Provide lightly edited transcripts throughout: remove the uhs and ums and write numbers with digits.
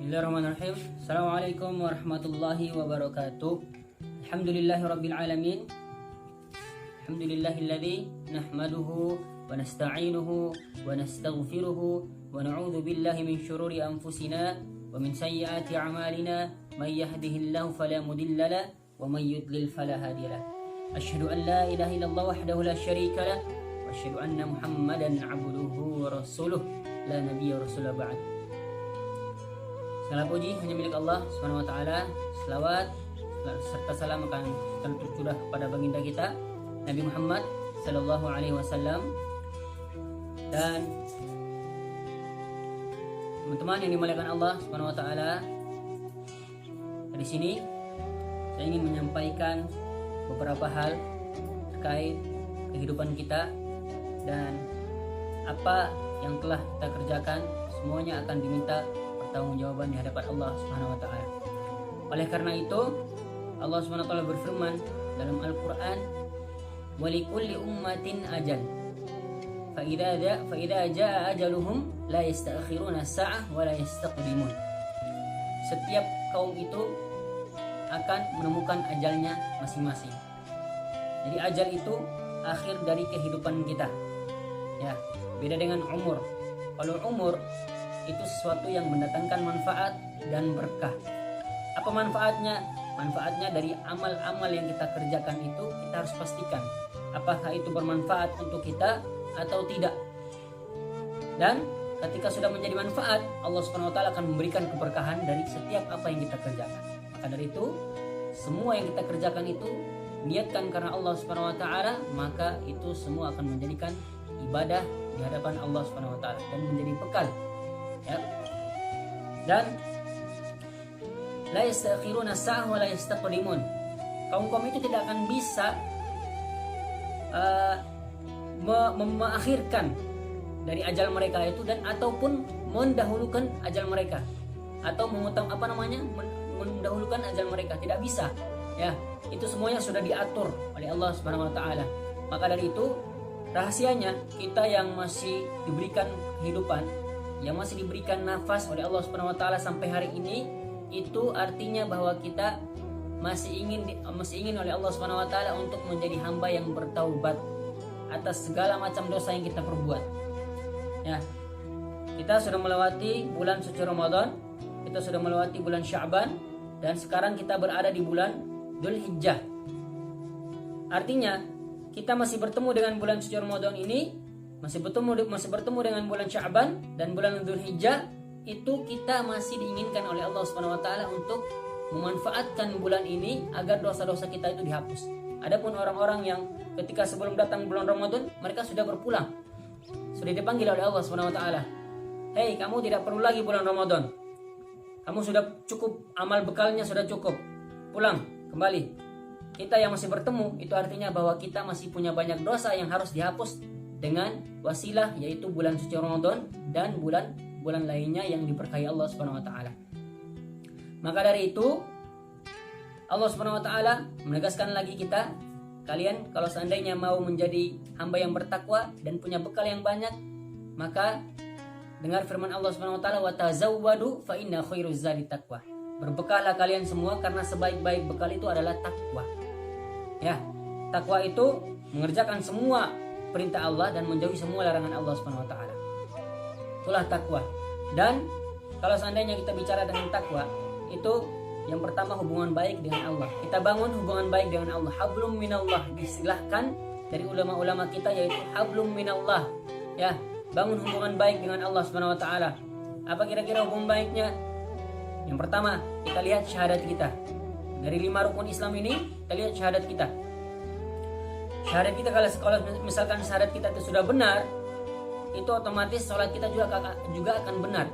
Bismillahirrahmanirrahim. Assalamualaikum warahmatullahi wabarakatuh. Alhamdulillahirabbil alamin. Alhamdulillahilladzi nahmaduhu wa nasta'inuhu wa nastaghfiruhu wa na'udzu billahi min syururi anfusina wa min sayyiati a'malina may yahdihillahu fala mudilla lahu wa may yudlil fala hadiya lahu. Asyhadu an la ilaha illallah wahdahu la syarika lahu wa asyhadu anna Muhammadan 'abduhu wa rasuluh la nabiyya rasulullah ba'd. Segala puji hanya milik Allah Subhanahu wa taala. Selawat serta salam akan tercurah kepada baginda kita Nabi Muhammad sallallahu alaihi wasallam. Dan teman-teman yang dimuliakan Allah Subhanahu wa taala, dari sini saya ingin menyampaikan beberapa hal terkait kehidupan kita, dan apa yang telah kita kerjakan semuanya akan diminta pertanggungjawaban di hadapan Allah Subhanahu wa taala. Oleh karena itu, Allah Subhanahu wa taala berfirman dalam Al-Qur'an, "Wa likulli ummatin ajal. Fa idza jaa ajaluhum la yasta'khiruna sa'ah wa la yastaqdimun." Setiap kaum itu akan menemukan ajalnya masing-masing. Jadi ajal itu akhir dari kehidupan kita. Ya, beda dengan umur. Kalau umur itu sesuatu yang mendatangkan manfaat dan berkah. Apa manfaatnya? Manfaatnya dari amal-amal yang kita kerjakan itu kita harus pastikan apakah itu bermanfaat untuk kita atau tidak. Dan ketika sudah menjadi manfaat, Allah Subhanahu wa taala akan memberikan keberkahan dari setiap apa yang kita kerjakan. Maka dari itu, semua yang kita kerjakan itu niatkan karena Allah Subhanahu wa taala, maka itu semua akan menjadikan ibadah di hadapan Allah Subhanahu wa taala dan menjadi bekal. Ya. Dan la yastakhiruna sa'ah wa la yastaqdimun. Kaum-kaum itu tidak akan bisa mengakhirkan dari ajal mereka itu, dan ataupun mendahulukan ajal mereka, atau mendahulukan ajal mereka, tidak bisa. Ya, itu semuanya sudah diatur oleh Allah Subhanahu wa taala. Maka dari itu, rahasianya kita yang masih diberikan kehidupan, yang masih diberikan nafas oleh Allah Subhanahu wa taala sampai hari ini, itu artinya bahwa kita masih ingin oleh Allah Subhanahu wa taala untuk menjadi hamba yang bertaubat atas segala macam dosa yang kita perbuat. Ya. Kita sudah melewati bulan suci Ramadan, kita sudah melewati bulan Sya'ban, dan sekarang kita berada di bulan Dzulhijjah. Artinya, kita masih bertemu dengan bulan suci Ramadan ini, masih bertemu dengan bulan Sya'ban dan bulan Dzulhijjah. Itu kita masih diinginkan oleh Allah Subhanahu wa taala untuk memanfaatkan bulan ini agar dosa-dosa kita itu dihapus. Adapun orang-orang yang ketika sebelum datang bulan Ramadan mereka sudah berpulang, sudah dipanggil oleh Allah Subhanahu wa taala, "Hei, kamu tidak perlu lagi bulan Ramadan. Kamu sudah cukup, amal bekalnya sudah cukup. Pulang kembali." Kita yang masih bertemu itu artinya bahwa kita masih punya banyak dosa yang harus dihapus dengan wasilah, yaitu bulan suci Ramadan dan bulan lainnya yang diberkahi Allah Subhanahu wa taala. Maka dari itu, Allah Subhanahu wa taala menegaskan lagi kita, kalian kalau seandainya mau menjadi hamba yang bertakwa dan punya bekal yang banyak, maka dengar firman Allah Subhanahu wa taala, "Wa tazawwadu fa inna khairuz zadi taqwa." Berbekallah kalian semua karena sebaik-baik bekal itu adalah takwa. Ya, takwa itu mengerjakan semua perintah Allah dan menjauhi semua larangan Allah Subhanahu wa taala. Itulah takwa. Dan kalau seandainya kita bicara dengan takwa, itu yang pertama hubungan baik dengan Allah. Kita bangun hubungan baik dengan Allah. Hablum minallah, disilahkan dari ulama-ulama kita, yaitu hablum minallah. Ya, bangun hubungan baik dengan Allah Subhanahu wa taala. Apa kira-kira hubungan baiknya? Yang pertama, kita lihat syahadat kita. Dari 5 rukun Islam ini, kita lihat syahadat kita. Syahadat kita, kalau misalkan syahadat kita itu sudah benar, itu otomatis sholat kita juga akan benar.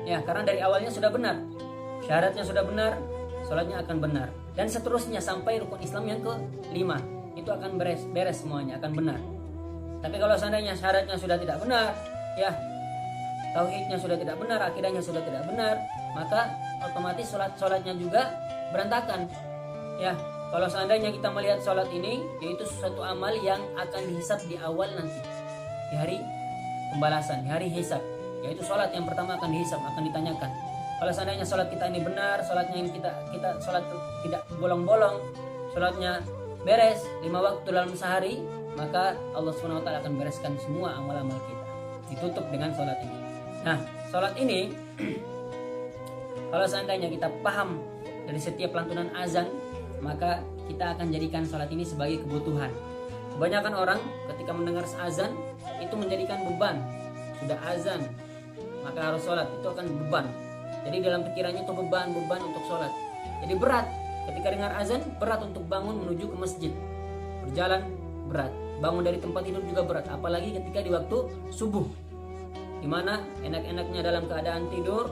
Ya, karena dari awalnya sudah benar. Syahadatnya sudah benar, sholatnya akan benar. Dan seterusnya sampai rukun Islam yang ke-5. Itu akan beres semuanya, akan benar. Tapi kalau seandainya syahadatnya sudah tidak benar, ya, tauhidnya sudah tidak benar, akidahnya sudah tidak benar, maka otomatis sholatnya juga berantakan. Ya, kalau seandainya kita melihat sholat ini, yaitu suatu amal yang akan dihisab di awal nanti, di hari pembalasan, di hari hisab, yaitu sholat yang pertama akan dihisab, akan ditanyakan. Kalau seandainya sholat kita ini benar, sholatnya ini kita sholat tidak bolong-bolong, sholatnya beres 5 waktu dalam sehari, maka Allah Subhanahu wa taala akan bereskan semua amal-amal kita. Ditutup dengan sholat ini. Nah, sholat ini kalau seandainya kita paham dari setiap lantunan azan, maka kita akan jadikan sholat ini sebagai kebutuhan. Kebanyakan orang ketika mendengar azan itu menjadikan beban. Sudah azan, maka harus sholat, itu akan beban. Jadi dalam pikirannya itu beban untuk sholat. Jadi berat ketika dengar azan, berat untuk bangun menuju ke masjid. Berjalan berat, bangun dari tempat tidur juga berat. Apalagi ketika di waktu subuh, dimana enak-enaknya dalam keadaan tidur,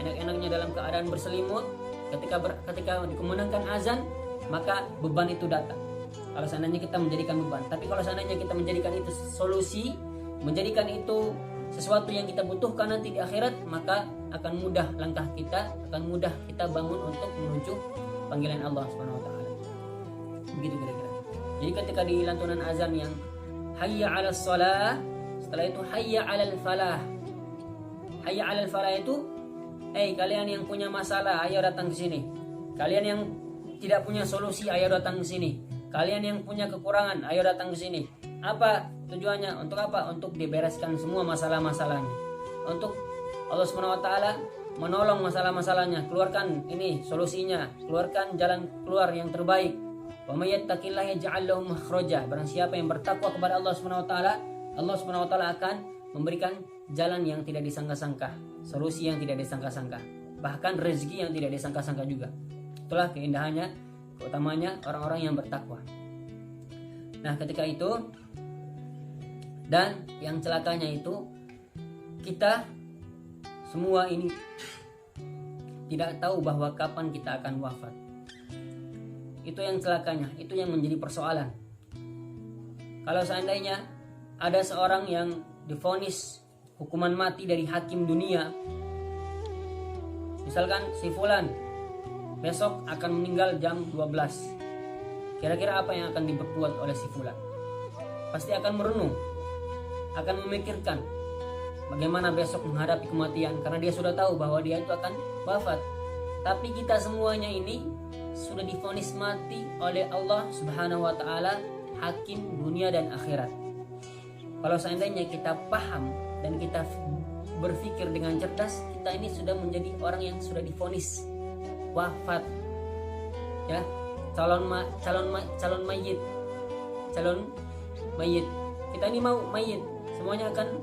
enak-enaknya dalam keadaan berselimut. Ketika dikumandangkan azan, maka beban itu datang. Kalau seandainya kita menjadikan beban, tapi kalau seandainya kita menjadikan itu solusi, menjadikan itu sesuatu yang kita butuhkan nanti di akhirat, maka akan mudah langkah kita, akan mudah kita bangun untuk menuju panggilan Allah Subhanahu wa taala. Begitu kira-kira. Jadi ketika di lantunan azan yang hayya 'alas shalah, setelah itu hayya 'alal falah. Hayya 'alal falah itu, kalian yang punya masalah, ayo datang ke sini. Kalian yang tidak punya solusi, ayo datang ke sini. Kalian yang punya kekurangan, ayo datang ke sini. Apa tujuannya? Untuk apa? Untuk dibereskan semua masalah-masalahnya. Untuk Allah Subhanahu wa taala menolong masalah-masalahnya, keluarkan ini solusinya, keluarkan jalan keluar yang terbaik. Wa may yattaqillaha yaj'al lahu makhraja. Barang siapa yang bertakwa kepada Allah Subhanahu wa taala, Allah Subhanahu wa taala akan memberikan jalan yang tidak disangka-sangka, solusi yang tidak disangka-sangka, bahkan rezeki yang tidak disangka-sangka juga. Itulah keindahannya, keutamanya orang-orang yang bertakwa. Nah, ketika itu, dan yang celakanya itu, kita semua ini tidak tahu bahwa kapan kita akan wafat. Itu yang celakanya, itu yang menjadi persoalan. Kalau seandainya ada seorang yang divonis hukuman mati dari hakim dunia, misalkan si fulan besok akan meninggal jam 12, kira-kira apa yang akan diperbuat oleh si fulan? Pasti akan merenung, akan memikirkan bagaimana besok menghadapi kematian, karena dia sudah tahu bahwa dia itu akan wafat. Tapi kita semuanya ini sudah divonis mati oleh Allah Subhanahu wa taala, hakim dunia dan akhirat. Kalau seandainya kita paham dan kita berpikir dengan cerdas, kita ini sudah menjadi orang yang sudah divonis wafat, ya, calon mayit. Kita ini mau mayit, semuanya akan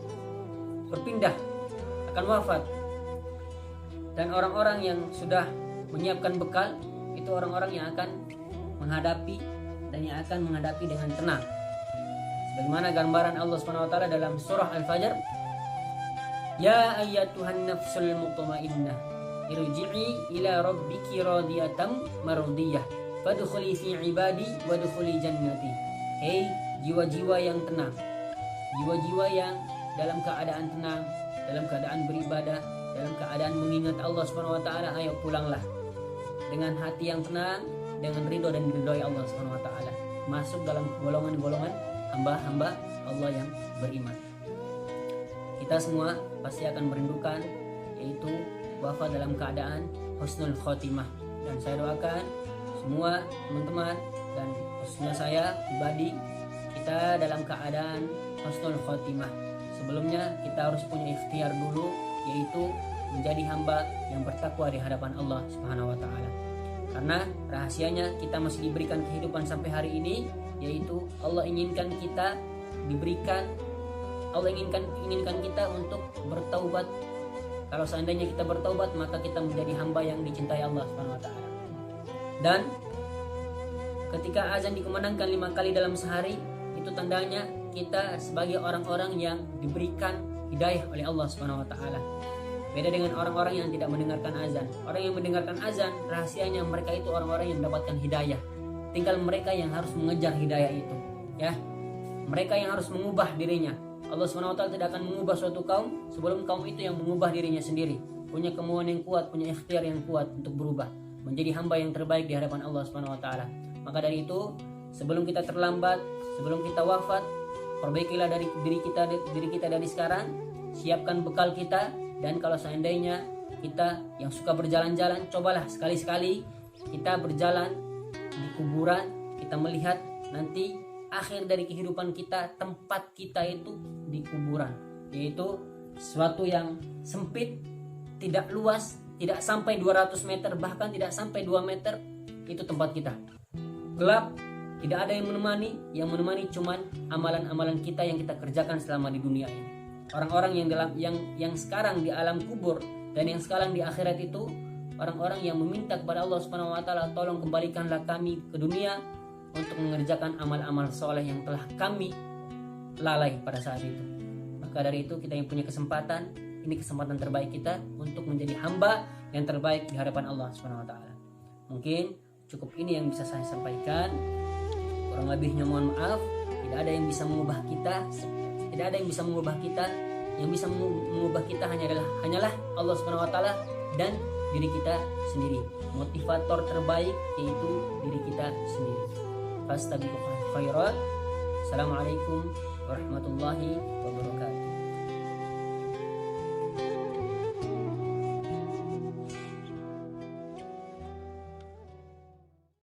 berpindah, akan wafat. Dan orang-orang yang sudah menyiapkan bekal itu orang-orang yang akan menghadapi dan yang akan menghadapi dengan tenang. Sebagaimana gambaran Allah Subhanahu wa taala dalam surah Al-Fajr, ya ayyatuhan nafsul mutmainnah irji'i ila rabbiki radiyatan mardiyah fadkhuli fi ibadi wadkhuli jannati. Hei jiwa-jiwa yang tenang, jiwa-jiwa yang dalam keadaan tenang, dalam keadaan beribadah, dalam keadaan mengingat Allah Subhanahu wa taala, ayo pulanglah dengan hati yang tenang, dengan ridho dan diridhoi Allah Subhanahu wa taala, masuk dalam golongan-golongan hamba-hamba Allah yang beriman. Kita semua pasti akan merindukan yaitu wafat dalam keadaan husnul khotimah. Dan saya doakan semua teman-teman dan khususnya saya pribadi, kita dalam keadaan husnul khotimah. Sebelumnya kita harus punya ikhtiar dulu, yaitu menjadi hamba yang bertakwa di hadapan Allah Subhanahu wa taala. Karena rahasianya kita masih diberikan kehidupan sampai hari ini, yaitu Allah inginkan kita diberikan, Allah inginkan kita untuk bertaubat. Kalau seandainya kita bertaubat, maka kita menjadi hamba yang dicintai Allah Subhanahu wa taala. Dan ketika azan dikumandangkan 5 kali dalam sehari, itu tandanya kita sebagai orang-orang yang diberikan hidayah oleh Allah Subhanahu wa taala. Beda dengan orang-orang yang tidak mendengarkan azan. Orang yang mendengarkan azan, rahasianya mereka itu orang-orang yang mendapatkan hidayah. Tinggal mereka yang harus mengejar hidayah itu, ya. Mereka yang harus mengubah dirinya. Allah Subhanahu wa taala tidak akan mengubah suatu kaum sebelum kaum itu yang mengubah dirinya sendiri, punya kemauan yang kuat, punya ikhtiar yang kuat untuk berubah menjadi hamba yang terbaik di hadapan Allah Subhanahu wa taala. Maka dari itu, sebelum kita terlambat, sebelum kita wafat, perbaikilah dari diri kita dari sekarang, siapkan bekal kita. Dan kalau seandainya kita yang suka berjalan-jalan, cobalah sekali-sekali kita berjalan di kuburan, kita melihat nanti akhir dari kehidupan kita, tempat kita itu di kuburan, yaitu sesuatu yang sempit, tidak luas, tidak sampai 200 meter, bahkan tidak sampai 2 meter, itu tempat kita. Gelap, tidak ada yang menemani cuman amalan-amalan kita yang kita kerjakan selama di dunia ini. Orang-orang yang sekarang di alam kubur dan yang sekarang di akhirat itu orang-orang yang meminta kepada Allah Subhanahu wa taala, tolong kembalikanlah kami ke dunia untuk mengerjakan amal-amal soleh yang telah kami lalai pada saat itu. Maka dari itu kita yang punya kesempatan, ini kesempatan terbaik kita untuk menjadi hamba yang terbaik di hadapan Allah Subhanahu wa taala. Mungkin cukup ini yang bisa saya sampaikan. Kurang lebihnya mohon maaf. Tidak ada yang bisa mengubah kita. Tidak ada yang bisa mengubah kita. Yang bisa mengubah kita hanyalah Allah Subhanahu wa taala dan diri kita sendiri. Motivator terbaik yaitu diri kita sendiri. Fastabiqul khairat. Assalamualaikum warahmatullahi